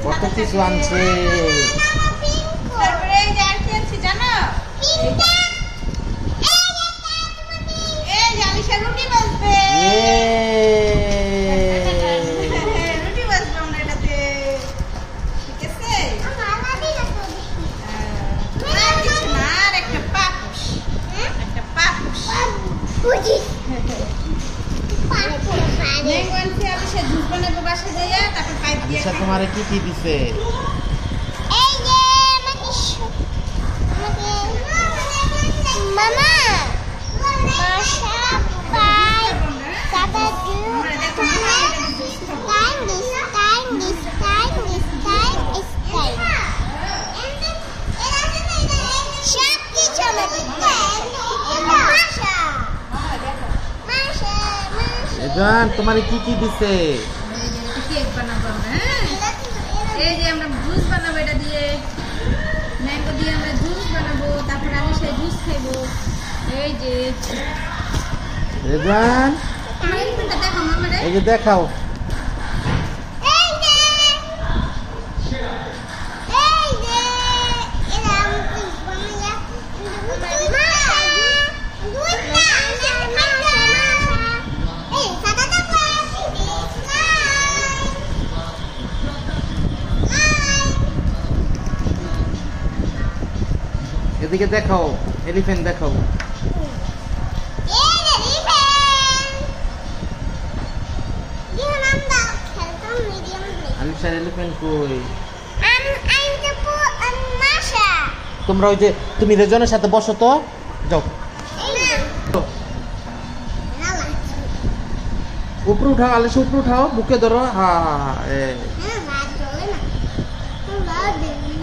কত কিছু আনছে। তারপরে এই যে আর কি আনছি জানো? এই যে আলিশা রুটি বাজবে। রুটি বাজবে আমরা এটাতে। ঠিক আছে? আর কিছু না, আর একটা পাপোশ। একটা পাপোশ। ম্যাঙ্গো আনছি, আলিশা জুস বানাবো বাসায় যাইয়া, তারপর পাইপ দিয়ে আলিশা তোমারে কি কি দিছে? Mama, Masha, bye. Tata, do. Rezwan তোমারে কি কি দিছে? কেক বানাবো আমরা, হ্যাঁ? এই যে আমরা জুস বানাবো এটা দিয়ে, ম্যাঙ্গো দিয়ে আমরা জুস বানাবো, তারপর আলিশা জুস খাইবো। এই যে রেজওয়ান আমার এলিফ্যান্টটা দেখো মামারে। এই যে দেখাও। এদিকে দেখাও, এলিফ্যান্ট দেখাও। আলিশার এলিফ্যান্ট কই? তোমরা ওই যে তুমি রেজনের সাথে বসো তো, যাও উপরে উঠাও, আলিশা উপরে উঠাও, বুকে ধরো। হ্যাঁ